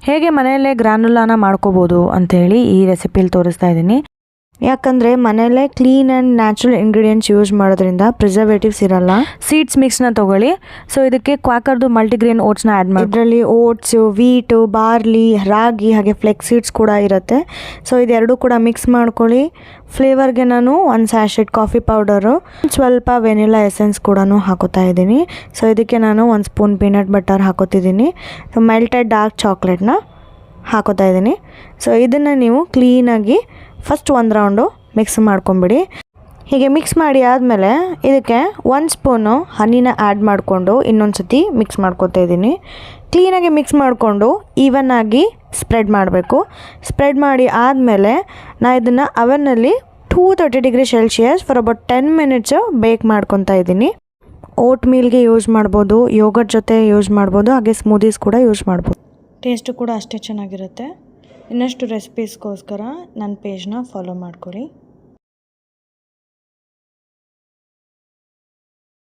ಹೇಗೆ ಮನೆಯಲ್ಲೇ ಗ್ರಾನುಲಾನ ಮಾಡ್ಕೋಬೋದು ಅಂಥೇಳಿ ಈ ರೆಸಿಪಿಲಿ ತೋರಿಸ್ತಾ ಇದ್ದೀನಿ. ಯಾಕಂದರೆ ಮನೆಯಲ್ಲೇ clean and natural ingredients use ಮಾಡೋದ್ರಿಂದ ಪ್ರಿಸರ್ವೇಟಿವ್ಸ್ ಇರಲ್ಲ. ಸೀಡ್ಸ್ ಮಿಕ್ಸ್ನ ತೊಗೊಳ್ಳಿ. ಸೊ ಇದಕ್ಕೆ ಕ್ವಾಕರ್ದು ಮಲ್ಟಿಗ್ರೇನ್ ಓಟ್ಸ್ನ ಆ್ಯಡ್ ಮಾಡಿ. ಇದರಲ್ಲಿ ಓಟ್ಸು, ವೀಟು, ಬಾರ್ಲಿ, ರಾಗಿ ಹಾಗೆ ಫ್ಲೆಕ್ಸ್ ಸೀಡ್ಸ್ ಕೂಡ ಇರುತ್ತೆ. ಸೊ ಇದೆರಡೂ ಕೂಡ ಮಿಕ್ಸ್ ಮಾಡ್ಕೊಳ್ಳಿ. ಫ್ಲೇವರ್ಗೆ ನಾನು 1 ಸ್ಯಾಶೆಟ್ ಕಾಫಿ ಪೌಡರು, ಸ್ವಲ್ಪ ವೆನಿಲಾ ಎಸೆನ್ಸ್ ಕೂಡ ಹಾಕೋತಾ ಇದ್ದೀನಿ. ಸೊ ಇದಕ್ಕೆ ನಾನು 1 ಸ್ಪೂನ್ ಪೀನಟ್ ಬಟರ್ ಹಾಕೋತಿದ್ದೀನಿ. ಸೊ ಮೆಲ್ಟೆಡ್ ಡಾರ್ಕ್ ಚಾಕ್ಲೇಟ್ನ ಹಾಕೋತಾ ಇದ್ದೀನಿ. ಸೊ ಇದನ್ನು ನೀವು ಕ್ಲೀನಾಗಿ ಫಸ್ಟ್ 1 ರೌಂಡು ಮಿಕ್ಸ್ ಮಾಡ್ಕೊಂಬಿಡಿ. ಹೀಗೆ ಮಿಕ್ಸ್ ಮಾಡಿ ಆದಮೇಲೆ ಇದಕ್ಕೆ 1 ಸ್ಪೂನು ಹನಿನ ಆ್ಯಡ್ ಮಾಡಿಕೊಂಡು ಇನ್ನೊಂದು ಸತಿ ಮಿಕ್ಸ್ ಮಾಡ್ಕೊತಾ ಇದ್ದೀನಿ. ಕ್ಲೀನಾಗಿ ಮಿಕ್ಸ್ ಮಾಡಿಕೊಂಡು ಈವನ್ನಾಗಿ ಸ್ಪ್ರೆಡ್ ಮಾಡಬೇಕು. ಸ್ಪ್ರೆಡ್ ಮಾಡಿ ಆದಮೇಲೆ ನಾನು ಇದನ್ನು ಅವನ್ನಲ್ಲಿ 230 degree Celsius for about 10 minutes ಬೇಕ್ ಮಾಡ್ಕೊತಾ ಇದ್ದೀನಿ. ಓಟ್ ಮೀಲ್ಗೆ ಯೂಸ್ ಮಾಡ್ಬೋದು, ಯೋಗರ್ಟ್ ಜೊತೆ ಯೂಸ್ ಮಾಡ್ಬೋದು, ಹಾಗೆ ಸ್ಮೂದೀಸ್ ಕೂಡ ಯೂಸ್ ಮಾಡ್ಬೋದು. ಟೇಸ್ಟು ಕೂಡ ಅಷ್ಟೇ ಚೆನ್ನಾಗಿರುತ್ತೆ. ಇನ್ನಷ್ಟು ರೆಸಿಪೀಸ್ಗೋಸ್ಕರ ನನ್ನ ಪೇಜ್ನ ಫಾಲೋ ಮಾಡ್ಕೊಳ್ಳಿ.